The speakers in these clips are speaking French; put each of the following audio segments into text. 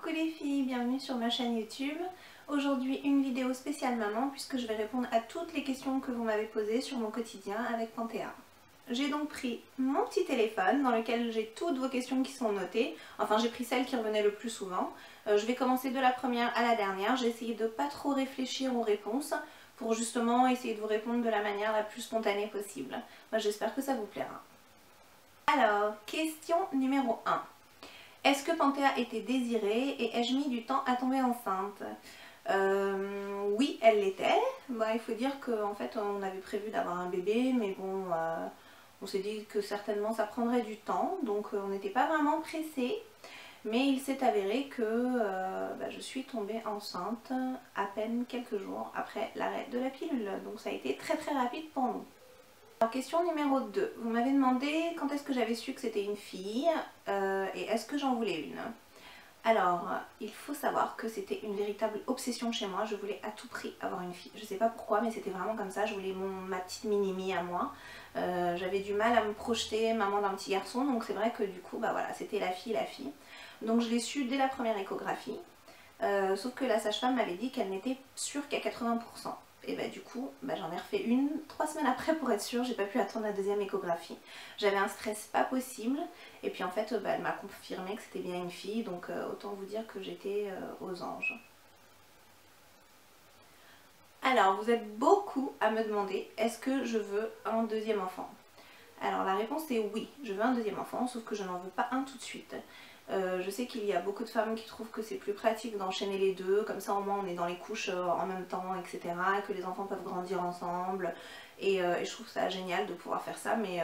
Coucou les filles, bienvenue sur ma chaîne YouTube. Aujourd'hui une vidéo spéciale maman puisque je vais répondre à toutes les questions que vous m'avez posées sur mon quotidien avec Panthéa. J'ai donc pris mon petit téléphone dans lequel j'ai toutes vos questions qui sont notées. Enfin j'ai pris celles qui revenaient le plus souvent. Je vais commencer de la première à la dernière. J'ai essayé de pas trop réfléchir aux réponses pour justement essayer de vous répondre de la manière la plus spontanée possible. J'espère que ça vous plaira. Alors, question numéro 1. Est-ce que Panthéa était désirée et ai-je mis du temps à tomber enceinte? Oui, elle l'était. Il faut dire qu'en fait on avait prévu d'avoir un bébé, mais bon, on s'est dit que certainement ça prendrait du temps, donc on n'était pas vraiment pressés. Mais il s'est avéré que je suis tombée enceinte à peine quelques jours après l'arrêt de la pilule, donc ça a été très rapide pour nous. Alors, question numéro 2. Vous m'avez demandé quand est-ce que j'avais su que c'était une fille et est-ce que j'en voulais une. Alors, il faut savoir que c'était une véritable obsession chez moi. Je voulais à tout prix avoir une fille. Je sais pas pourquoi, mais c'était vraiment comme ça. Je voulais ma petite mini-me à moi. J'avais du mal à me projeter maman d'un petit garçon. Donc c'est vrai que du coup, voilà, c'était la fille. Donc je l'ai su dès la première échographie. Sauf que la sage-femme m'avait dit qu'elle n'était sûre qu'à 80%. Et du coup, j'en ai refait une 3 semaines après pour être sûre, j'ai pas pu attendre la deuxième échographie. J'avais un stress pas possible, et puis en fait, elle m'a confirmé que c'était bien une fille, donc autant vous dire que j'étais aux anges. Alors, vous êtes beaucoup à me demander, est-ce que je veux un deuxième enfant? Alors la réponse est oui, je veux un deuxième enfant, sauf que je n'en veux pas un tout de suite. Je sais qu'il y a beaucoup de femmes qui trouvent que c'est plus pratique d'enchaîner les deux, comme ça au moins on est dans les couches en même temps, etc. Et que les enfants peuvent grandir ensemble. Et je trouve ça génial de pouvoir faire ça, mais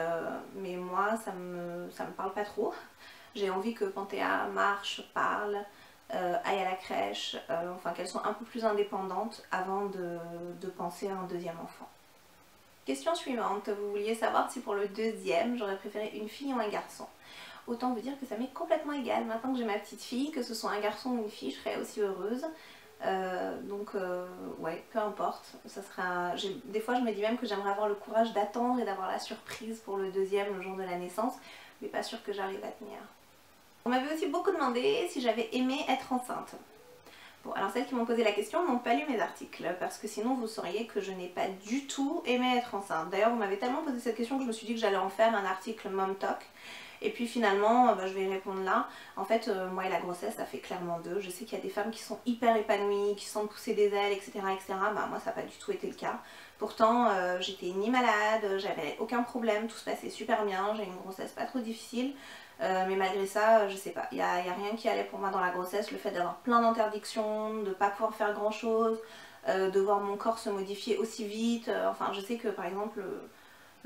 moi ça me parle pas trop. J'ai envie que Panthéa marche, parle, aille à la crèche, enfin qu'elles soient un peu plus indépendantes avant de penser à un deuxième enfant. Question suivante, vous vouliez savoir si pour le deuxième j'aurais préféré une fille ou un garçon. Autant vous dire que ça m'est complètement égal. Maintenant que j'ai ma petite fille, que ce soit un garçon ou une fille, je serais aussi heureuse. Ouais, peu importe. Ça sera... Des fois je me dis même que j'aimerais avoir le courage d'attendre et d'avoir la surprise pour le deuxième le jour de la naissance, mais pas sûre que j'arrive à tenir. On m'avait aussi beaucoup demandé si j'avais aimé être enceinte. Bon, alors celles qui m'ont posé la question n'ont pas lu mes articles, parce que sinon vous sauriez que je n'ai pas du tout aimé être enceinte. D'ailleurs vous m'avez tellement posé cette question que je me suis dit que j'allais en faire un article Mom Talk. Et puis finalement, je vais y répondre là. En fait, moi et la grossesse, ça fait clairement deux. Je sais qu'il y a des femmes qui sont hyper épanouies, qui sentent pousser des ailes, etc. Moi ça n'a pas du tout été le cas. Pourtant, j'étais ni malade, j'avais aucun problème, tout se passait super bien, j'ai eu une grossesse pas trop difficile. Mais malgré ça, je sais pas, il n'y a rien qui allait pour moi dans la grossesse. Le fait d'avoir plein d'interdictions, de ne pas pouvoir faire grand chose, de voir mon corps se modifier aussi vite. Enfin, je sais que par exemple,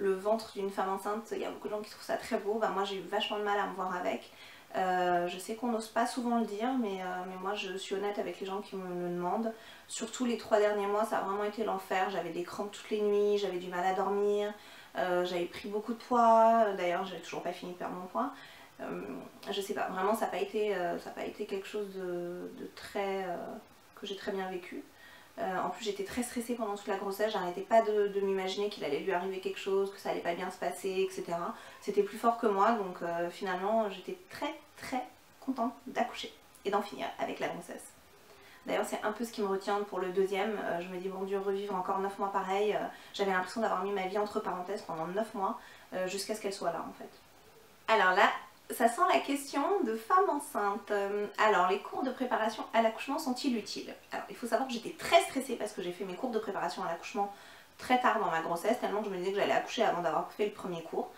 le ventre d'une femme enceinte, il y a beaucoup de gens qui trouvent ça très beau. Moi j'ai eu vachement de mal à me voir avec. Je sais qu'on n'ose pas souvent le dire, mais moi je suis honnête avec les gens qui me le demandent. Surtout les 3 derniers mois, ça a vraiment été l'enfer. J'avais des crampes toutes les nuits, j'avais du mal à dormir, j'avais pris beaucoup de poids. D'ailleurs j'ai toujours pas fini de perdre mon poids. Je sais pas, vraiment ça n'a pas été quelque chose de très... que j'ai très bien vécu. En plus j'étais très stressée pendant toute la grossesse, j'arrêtais pas de m'imaginer qu'il allait lui arriver quelque chose, que ça allait pas bien se passer, etc. C'était plus fort que moi, donc finalement j'étais très contente d'accoucher et d'en finir avec la grossesse. D'ailleurs c'est un peu ce qui me retient pour le deuxième, je me dis bon Dieu, revivre encore 9 mois pareil, j'avais l'impression d'avoir mis ma vie entre parenthèses pendant 9 mois, jusqu'à ce qu'elle soit là en fait. Alors là, ça sent la question de femme enceinte. Alors, les cours de préparation à l'accouchement sont-ils utiles? Alors, il faut savoir que j'étais très stressée parce que j'ai fait mes cours de préparation à l'accouchement très tard dans ma grossesse, tellement que je me disais que j'allais accoucher avant d'avoir fait le premier cours.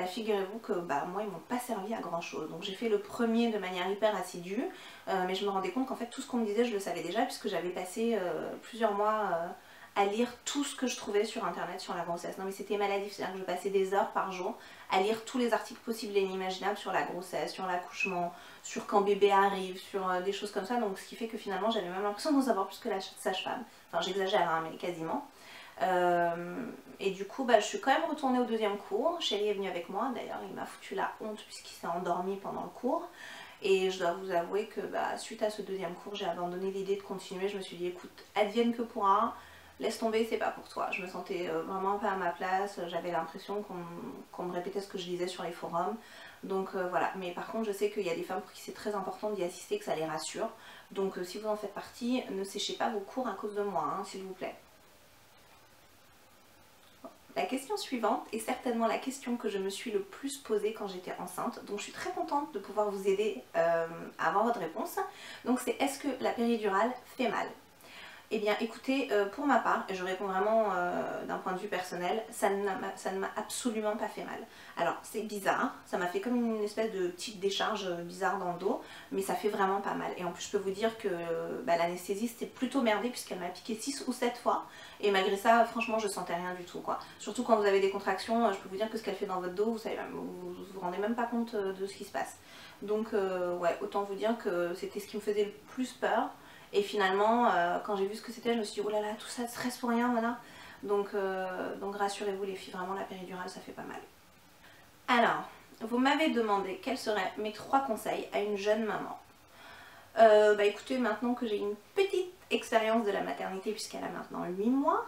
Figurez-vous que moi, ils m'ont pas servi à grand chose. Donc j'ai fait le premier de manière hyper assidue, mais je me rendais compte qu'en fait tout ce qu'on me disait, je le savais déjà puisque j'avais passé plusieurs mois à lire tout ce que je trouvais sur internet sur la grossesse. Non mais c'était maladif, c'est-à-dire que je passais des heures par jour à lire tous les articles possibles et inimaginables sur la grossesse, sur l'accouchement, sur quand bébé arrive, sur des choses comme ça. Donc ce qui fait que finalement j'avais même l'impression d'en savoir plus que la sage-femme. Enfin j'exagère hein, mais quasiment. Et du coup je suis quand même retournée au deuxième cours. Chéri est venu avec moi, d'ailleurs il m'a foutu la honte puisqu'il s'est endormi pendant le cours. Et je dois vous avouer que suite à ce deuxième cours j'ai abandonné l'idée de continuer. Je me suis dit écoute, advienne que pourra. laisse tomber, c'est pas pour toi. Je me sentais vraiment pas à ma place, j'avais l'impression qu'on me répétait ce que je lisais sur les forums. Donc voilà, mais par contre je sais qu'il y a des femmes pour qui c'est très important d'y assister, que ça les rassure. Donc si vous en faites partie, ne séchez pas vos cours à cause de moi, hein, s'il vous plaît. La question suivante est certainement la question que je me suis le plus posée quand j'étais enceinte, donc je suis très contente de pouvoir vous aider à avoir votre réponse. Donc c'est: est-ce que la péridurale fait mal? Eh bien écoutez, pour ma part, et je réponds vraiment d'un point de vue personnel, ça ne m'a absolument pas fait mal. Alors c'est bizarre, ça m'a fait comme une espèce de petite décharge bizarre dans le dos, mais ça fait vraiment pas mal. Et en plus je peux vous dire que l'anesthésie c'était plutôt merdé puisqu'elle m'a piqué 6 ou 7 fois. Et malgré ça, franchement je sentais rien du tout quoi. Surtout quand vous avez des contractions, je peux vous dire que ce qu'elle fait dans votre dos, vous savez, vous rendez même pas compte de ce qui se passe. Donc ouais, autant vous dire que c'était ce qui me faisait le plus peur. Et finalement, quand j'ai vu ce que c'était, je me suis dit, oh là là, tout ça de stress pour rien, voilà. Donc rassurez-vous les filles, vraiment la péridurale, ça fait pas mal. Alors, vous m'avez demandé quels seraient mes 3 conseils à une jeune maman. Bah écoutez, maintenant que j'ai une petite expérience de la maternité, puisqu'elle a maintenant 8 mois,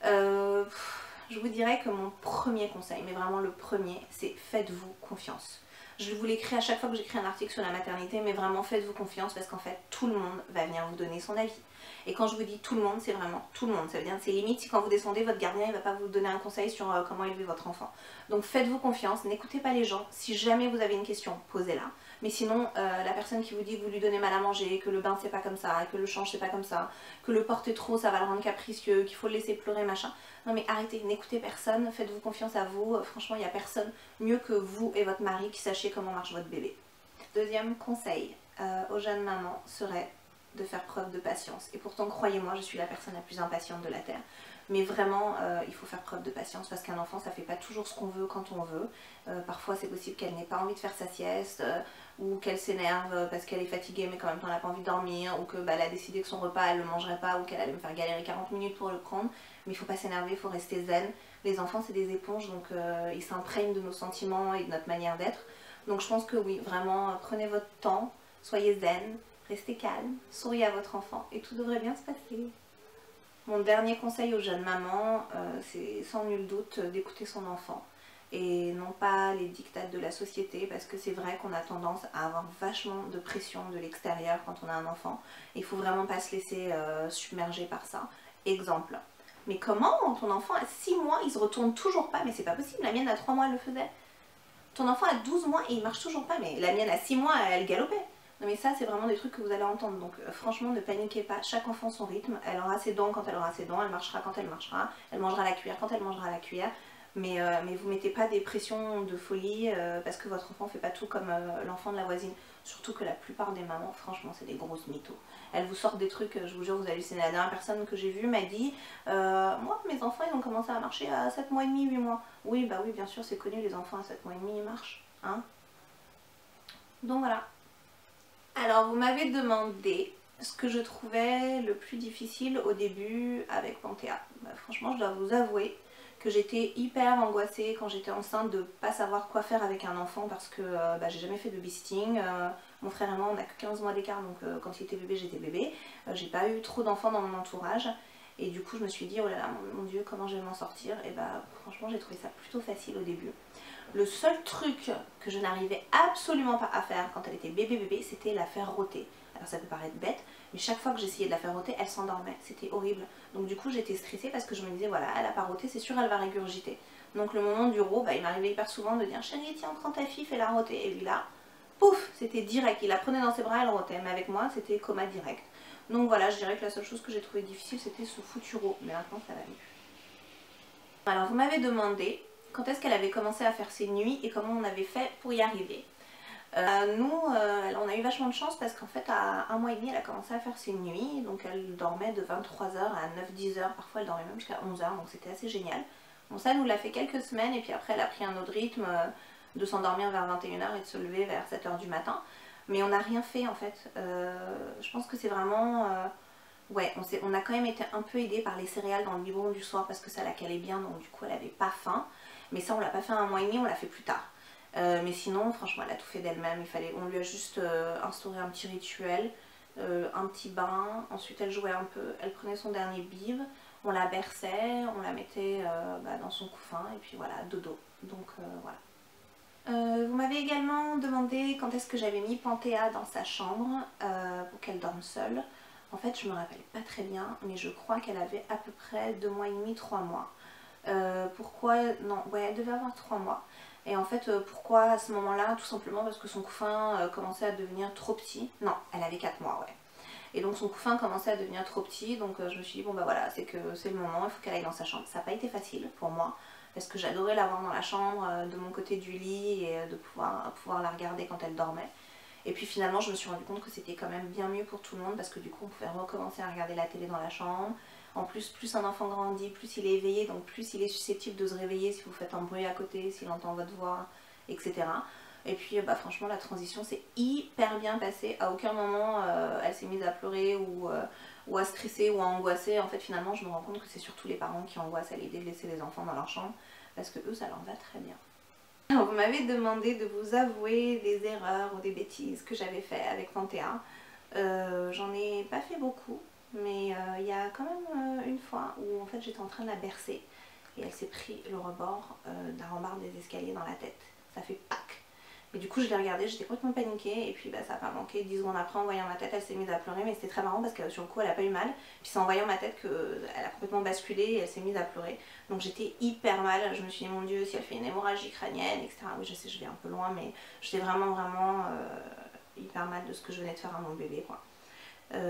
je vous dirais que mon premier conseil, mais vraiment le premier, c'est faites-vous confiance. Je vous l'écris à chaque fois que j'écris un article sur la maternité, mais vraiment faites-vous confiance parce qu'en fait tout le monde va venir vous donner son avis. Et quand je vous dis tout le monde, c'est vraiment tout le monde. Ça veut dire que c'est limite si quand vous descendez, votre gardien il ne va pas vous donner un conseil sur comment élever votre enfant. Donc faites-vous confiance, n'écoutez pas les gens. Si jamais vous avez une question, posez-la. Mais sinon, la personne qui vous dit que vous lui donnez mal à manger, que le bain c'est pas comme ça, que le change c'est pas comme ça, que le porter trop ça va le rendre capricieux, qu'il faut le laisser pleurer, machin. Non mais arrêtez, n'écoutez personne, faites-vous confiance à vous. Franchement, il n'y a personne mieux que vous et votre mari qui sachiez comment marche votre bébé. Deuxième conseil aux jeunes mamans serait de faire preuve de patience. Et pourtant, croyez-moi, je suis la personne la plus impatiente de la Terre. Mais vraiment, il faut faire preuve de patience parce qu'un enfant, ça fait pas toujours ce qu'on veut quand on veut. Parfois, c'est possible qu'elle n'ait pas envie de faire sa sieste ou qu'elle s'énerve parce qu'elle est fatiguée mais quand même temps elle n'a pas envie de dormir ou qu'elle a décidé que son repas, elle ne le mangerait pas ou qu'elle allait me faire galérer 40 minutes pour le prendre. Mais il ne faut pas s'énerver, il faut rester zen. Les enfants, c'est des éponges, donc ils s'imprègnent de nos sentiments et de notre manière d'être. Donc je pense que oui, vraiment, prenez votre temps, soyez zen, restez calme, souriez à votre enfant et tout devrait bien se passer. Mon dernier conseil aux jeunes mamans, c'est sans nul doute d'écouter son enfant et non pas les dictats de la société parce que c'est vrai qu'on a tendance à avoir vachement de pression de l'extérieur quand on a un enfant. Il faut vraiment pas se laisser submerger par ça. Exemple, mais comment ton enfant à 6 mois il se retourne toujours pas? Mais c'est pas possible, la mienne à 3 mois elle le faisait. Ton enfant a 12 mois et il marche toujours pas, mais la mienne à 6 mois elle galopait. Non mais ça c'est vraiment des trucs que vous allez entendre, donc franchement ne paniquez pas, chaque enfant son rythme, elle aura ses dents quand elle aura ses dents, elle marchera quand elle marchera, elle mangera la cuillère quand elle mangera la cuillère, mais vous mettez pas des pressions de folie parce que votre enfant fait pas tout comme l'enfant de la voisine, surtout que la plupart des mamans franchement c'est des grosses mythos. Elles vous sortent des trucs, je vous jure vous hallucinez. La dernière personne que j'ai vue m'a dit moi mes enfants ils ont commencé à marcher à 7 mois et demi, 8 mois. Oui bah oui bien sûr c'est connu, les enfants à 7 mois et demi ils marchent, hein. Donc voilà. Alors vous m'avez demandé ce que je trouvais le plus difficile au début avec Panthéa. Bah, franchement je dois vous avouer que j'étais hyper angoissée quand j'étais enceinte de ne pas savoir quoi faire avec un enfant parce que j'ai jamais fait de babysitting. Mon frère et moi on a que 15 mois d'écart donc quand il était bébé j'étais bébé. J'ai pas eu trop d'enfants dans mon entourage et du coup je me suis dit oh là là mon dieu comment je vais m'en sortir. Et bah franchement j'ai trouvé ça plutôt facile au début. Le seul truc que je n'arrivais absolument pas à faire quand elle était bébé, c'était la faire rôter. Alors ça peut paraître bête, mais chaque fois que j'essayais de la faire rôter, elle s'endormait. C'était horrible. Donc du coup j'étais stressée parce que je me disais voilà, elle a pas rôté, c'est sûr elle va régurgiter. Donc le moment du rot, il m'arrivait hyper souvent de dire chérie tiens prends ta fille, fais-la rôter. Et lui là, pouf, c'était direct. Il la prenait dans ses bras, elle rôtait. Mais avec moi c'était coma direct. Donc voilà, je dirais que la seule chose que j'ai trouvé difficile c'était ce foutu rot. Mais maintenant ça va mieux. Alors vous m'avez demandé quand est-ce qu'elle avait commencé à faire ses nuits et comment on avait fait pour y arriver. Nous, on a eu vachement de chance parce qu'en fait à 1 mois et demi elle a commencé à faire ses nuits, donc elle dormait de 23h à 9-10h, parfois elle dormait même jusqu'à 11h, donc c'était assez génial. Bon ça nous l'a fait quelques semaines et puis après elle a pris un autre rythme de s'endormir vers 21h et de se lever vers 7h du matin, mais on n'a rien fait en fait. Je pense que c'est vraiment... ouais, on a quand même été un peu aidé par les céréales dans le biberon du soir parce que ça la calait bien, donc du coup elle avait pas faim. Mais ça on l'a pas fait à 1 mois et demi, on l'a fait plus tard. Mais sinon franchement elle a tout fait d'elle-même, on lui a juste instauré un petit rituel, un petit bain, ensuite elle jouait un peu, elle prenait son dernier bib, on la berçait, on la mettait dans son couffin et puis voilà, dodo. Donc voilà. Vous m'avez également demandé quand est-ce que j'avais mis Panthéa dans sa chambre pour qu'elle dorme seule. En fait je me rappelle pas très bien, mais je crois qu'elle avait à peu près 2 mois et demi, 3 mois. Pourquoi? Non, ouais, elle devait avoir 3 mois. Et en fait, pourquoi à ce moment-là? Tout simplement parce que son couffin commençait à devenir trop petit. Non, elle avait 4 mois, ouais. Et donc son couffin commençait à devenir trop petit, donc je me suis dit bon bah voilà, c'est que c'est le moment, il faut qu'elle aille dans sa chambre. Ça n'a pas été facile pour moi, parce que j'adorais l'avoir dans la chambre, de mon côté du lit, et de pouvoir la regarder quand elle dormait. Et puis finalement je me suis rendu compte que c'était quand même bien mieux pour tout le monde, parce que du coup on pouvait recommencer à regarder la télé dans la chambre. En plus, plus un enfant grandit, plus il est éveillé, donc plus il est susceptible de se réveiller si vous faites un bruit à côté, s'il entend votre voix, etc. Et puis franchement la transition s'est hyper bien passée. À aucun moment elle s'est mise à pleurer ou à stresser ou à angoisser. En fait finalement je me rends compte que c'est surtout les parents qui angoissent à l'idée de laisser les enfants dans leur chambre, parce que eux ça leur va très bien. Alors, vous m'avez demandé de vous avouer des erreurs ou des bêtises que j'avais fait avec Panthéa. J'en ai pas fait beaucoup, mais il y a quand même une fois où en fait j'étais en train de la bercer et elle s'est pris le rebord d'un rambarde des escaliers dans la tête. Ça fait pac. Et du coup je l'ai regardée, j'étais complètement paniquée et puis ça n'a pas manqué. 10 secondes après, en voyant ma tête, elle s'est mise à pleurer, mais c'était très marrant parce que sur le coup elle a pas eu mal. Puis c'est en voyant ma tête qu'elle a complètement basculé et elle s'est mise à pleurer. Donc j'étais hyper mal, je me suis dit mon Dieu, si elle fait une hémorragie crânienne, etc. Oui je sais, je vais un peu loin, mais j'étais vraiment hyper mal de ce que je venais de faire à mon bébé quoi.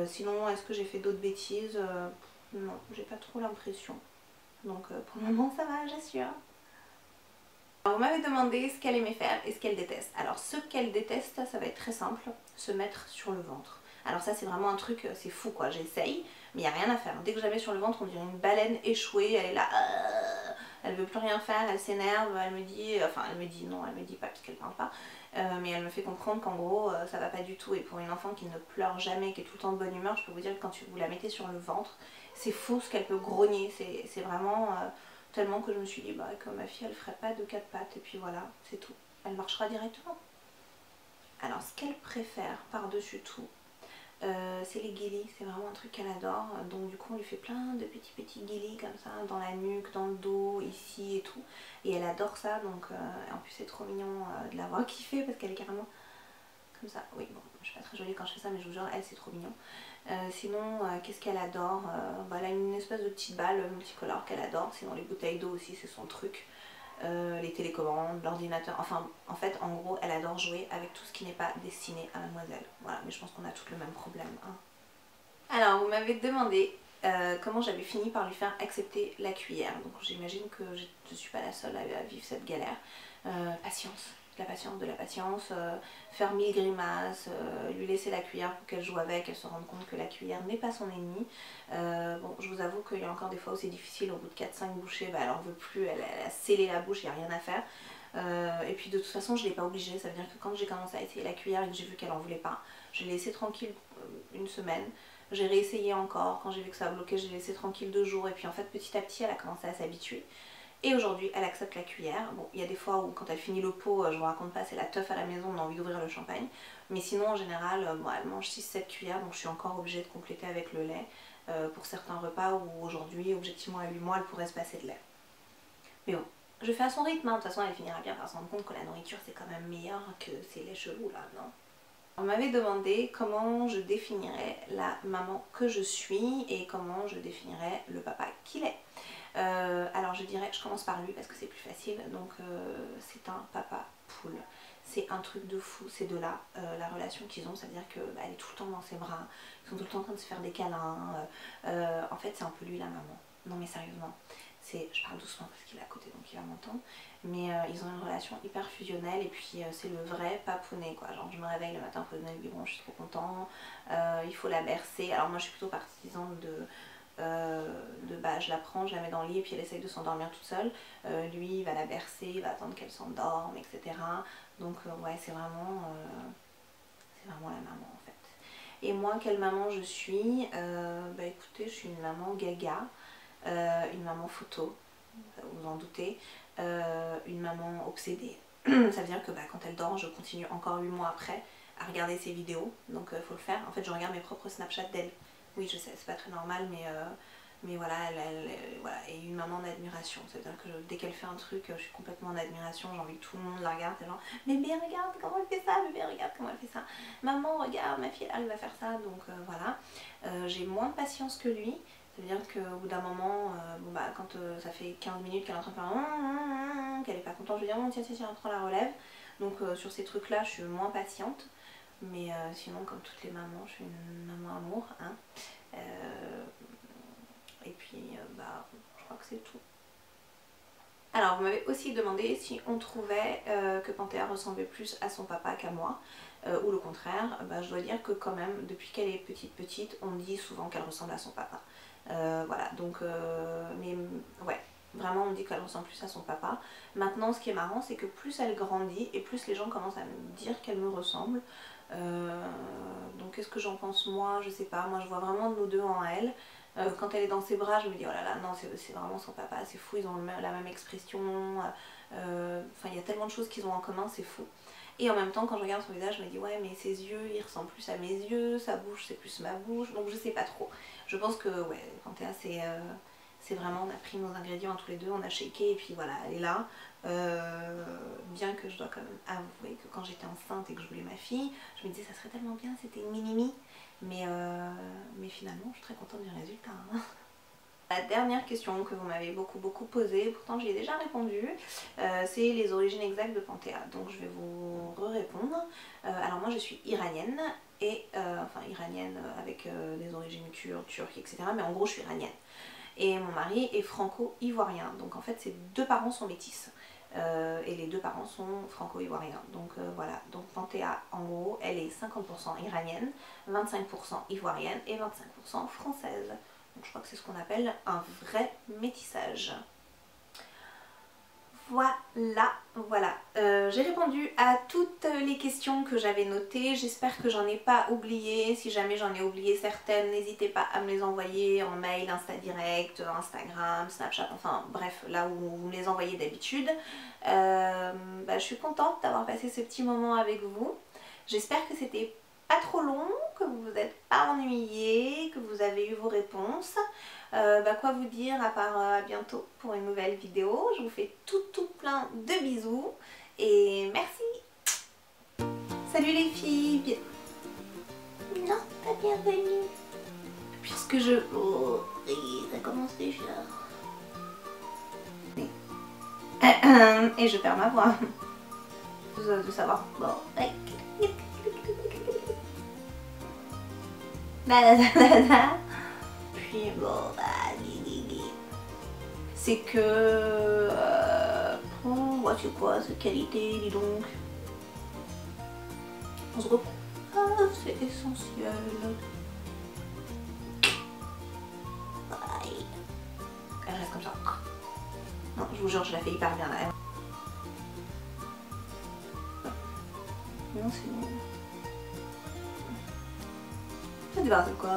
Sinon est-ce que j'ai fait d'autres bêtises? Non, j'ai pas trop l'impression. Donc pour le moment ça va, j'assure. Vous m'avez demandé ce qu'elle aimait faire et ce qu'elle déteste. Alors ce qu'elle déteste, ça va être très simple, se mettre sur le ventre. Alors ça c'est vraiment un truc, c'est fou quoi, j'essaye, mais il n'y a rien à faire. Dès que je la mets sur le ventre, on dirait une baleine échouée, elle est là, elle veut plus rien faire, elle s'énerve, elle me dit, enfin elle me dit non, elle me dit pas puisqu'elle parle pas, mais elle me fait comprendre qu'en gros ça va pas du tout. Et pour une enfant qui ne pleure jamais, qui est tout le temps de bonne humeur, je peux vous dire que quand vous la mettez sur le ventre, c'est fou ce qu'elle peut grogner, c'est vraiment... tellement que je me suis dit que ma fille elle ferait pas de 4 pattes et puis voilà, c'est tout. Elle marchera directement. Alors ce qu'elle préfère par-dessus tout, c'est les guilis, c'est vraiment un truc qu'elle adore. Donc du coup on lui fait plein de petits guilis comme ça, dans la nuque, dans le dos, ici et tout. Et elle adore ça, donc en plus c'est trop mignon de la voir kiffer parce qu'elle est carrément comme ça. Oui bon, je suis pas très jolie quand je fais ça, mais je vous jure, elle c'est trop mignon. Sinon, qu'est-ce qu'elle adore? Elle a une espèce de petite balle multicolore qu'elle adore. Sinon, les bouteilles d'eau aussi, c'est son truc. Les télécommandes, l'ordinateur. Enfin, en fait, en gros, elle adore jouer avec tout ce qui n'est pas destiné à mademoiselle. Voilà, mais je pense qu'on a tous le même problème. Hein. Alors, vous m'avez demandé comment j'avais fini par lui faire accepter la cuillère. Donc, j'imagine que je ne suis pas la seule à vivre cette galère. Patience. De la patience, faire 1000 grimaces, lui laisser la cuillère pour qu'elle joue avec, elle se rende compte que la cuillère n'est pas son ennemie. Bon, je vous avoue qu'il y a encore des fois où c'est difficile, au bout de 4-5 bouchées, elle en veut plus, elle a scellé la bouche, il n'y a rien à faire. Et puis de toute façon, je ne l'ai pas obligée, ça veut dire que quand j'ai commencé à essayer la cuillère et que j'ai vu qu'elle en voulait pas, je l'ai laissée tranquille une semaine. J'ai réessayé encore, quand j'ai vu que ça bloquait, j'ai laissé tranquille 2 jours, et puis en fait petit à petit elle a commencé à s'habituer. Et aujourd'hui, elle accepte la cuillère. Bon, il y a des fois où quand elle finit le pot, je vous raconte pas, c'est la teuf à la maison, on a envie d'ouvrir le champagne. Mais sinon, en général, elle mange 6-7 cuillères, donc je suis encore obligée de compléter avec le lait pour certains repas où aujourd'hui, objectivement à 8 mois, elle pourrait se passer de lait. Mais bon, je fais à son rythme, hein. De toute façon, elle finira bien par se rendre compte que la nourriture, c'est quand même meilleur que ces laits chelous là, non? On m'avait demandé comment je définirais la maman que je suis et comment je définirais le papa qu'il est. Alors je dirais, je commence par lui parce que c'est plus facile, donc c'est un papa poule. C'est un truc de fou, ces deux-là, la relation qu'ils ont, ça veut dire qu'elle est tout le temps dans ses bras, ils sont tout le temps en train de se faire des câlins, en fait c'est un peu lui la maman, non mais sérieusement, je parle doucement parce qu'il est à côté donc il va m'entendre, mais ils ont une relation hyper fusionnelle et puis c'est le vrai papounet quoi, genre je me réveille le matin pour donner le biberon, je suis trop content, il faut la bercer. Alors moi je suis plutôt partisane je la prends, je la mets dans le lit et puis elle essaye de s'endormir toute seule. Lui il va la bercer, il va attendre qu'elle s'endorme, etc. Donc ouais c'est vraiment la maman en fait. Et moi quelle maman je suis? Écoutez, je suis une maman gaga, une maman photo, vous vous en doutez, une maman obsédée. Ça veut dire que quand elle dort, je continue encore 8 mois après à regarder ses vidéos, donc faut le faire. En fait je regarde mes propres Snapchat d'elle. Oui je sais, c'est pas très normal, Mais voilà, voilà, et une maman d'admiration. C'est-à-dire que dès qu'elle fait un truc, je suis complètement en admiration, j'ai envie que tout le monde la regarde. Et genre, bébé regarde comment elle fait ça, bébé regarde comment elle fait ça. Maman regarde, ma fille elle arrive à faire ça. Donc voilà, j'ai moins de patience que lui. C'est-à-dire qu'au bout d'un moment, bon bah, quand ça fait 15 minutes qu'elle est en train de faire qu'elle est pas contente, je vais dire oh, tiens, prends la relève. Donc sur ces trucs-là, je suis moins patiente. Mais sinon, comme toutes les mamans, je suis une maman amour. Hein. Et puis, bah, je crois que c'est tout. Alors, vous m'avez aussi demandé si on trouvait que Panthéa ressemblait plus à son papa qu'à moi, ou le contraire. Bah, je dois dire que quand même, depuis qu'elle est petite, on dit souvent qu'elle ressemble à son papa. Voilà, donc, mais ouais, vraiment on dit qu'elle ressemble plus à son papa. Maintenant, ce qui est marrant, c'est que plus elle grandit, et plus les gens commencent à me dire qu'elle me ressemble. Donc qu'est-ce que j'en pense moi, je sais pas, moi je vois vraiment nous deux en elle. Quand elle est dans ses bras, je me dis oh là là, non, c'est vraiment son papa, c'est fou, ils ont la même expression. Enfin, il y a tellement de choses qu'ils ont en commun, c'est fou. Et en même temps, quand je regarde son visage, je me dis ouais, mais ses yeux, ils ressemblent plus à mes yeux, sa bouche, c'est plus ma bouche, donc je sais pas trop. Je pense que ouais, Panthéa, c'est vraiment, on a pris nos ingrédients tous les deux, on a shaké et puis voilà, elle est là. Bien que je dois quand même avouer que quand j'étais enceinte et que je voulais ma fille, je me disais ça serait tellement bien, c'était une mini-mi. Mais finalement, je suis très contente du résultat. Hein. La dernière question que vous m'avez beaucoup posée, pourtant j'y ai déjà répondu, c'est les origines exactes de Panthéa. Donc je vais vous répondre. Alors moi je suis iranienne, et enfin iranienne avec des origines kurdes, turques, etc. Mais en gros je suis iranienne. Et mon mari est franco-ivoirien, donc en fait ses deux parents sont métis. Et les deux parents sont franco-ivoiriens. Donc voilà, donc Panthéa en gros elle est 50% iranienne, 25% ivoirienne et 25% française. Donc je crois que c'est ce qu'on appelle un vrai métissage. Voilà. J'ai répondu à toutes les questions que j'avais notées. J'espère que j'en ai pas oublié. Si jamais j'en ai oublié certaines, n'hésitez pas à me les envoyer en mail, Insta Direct, Instagram, Snapchat, enfin bref, là où vous me les envoyez d'habitude. Je suis contente d'avoir passé ce petit moment avec vous. J'espère que c'était pas trop long, que vous vous êtes pas ennuyés, que vous avez eu vos réponses. Quoi vous dire à part à bientôt pour une nouvelle vidéo. Je vous fais tout plein de bisous et merci. Salut les filles. Non, pas bienvenue. Puisque je... Oh, ça commence déjà. Et je perds ma voix. De savoir. Bon. Puis bon, c'est que... oh, c'est quoi cette qualité, dis donc. On se reprend. Ah, c'est essentiel. Aïe. Elle reste comme ça. Non, je vous jure, je la fais hyper bien là. Non, c'est bon. Ça te va, c'est quoi?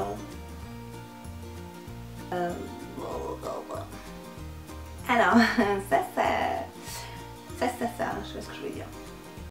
Alors, ça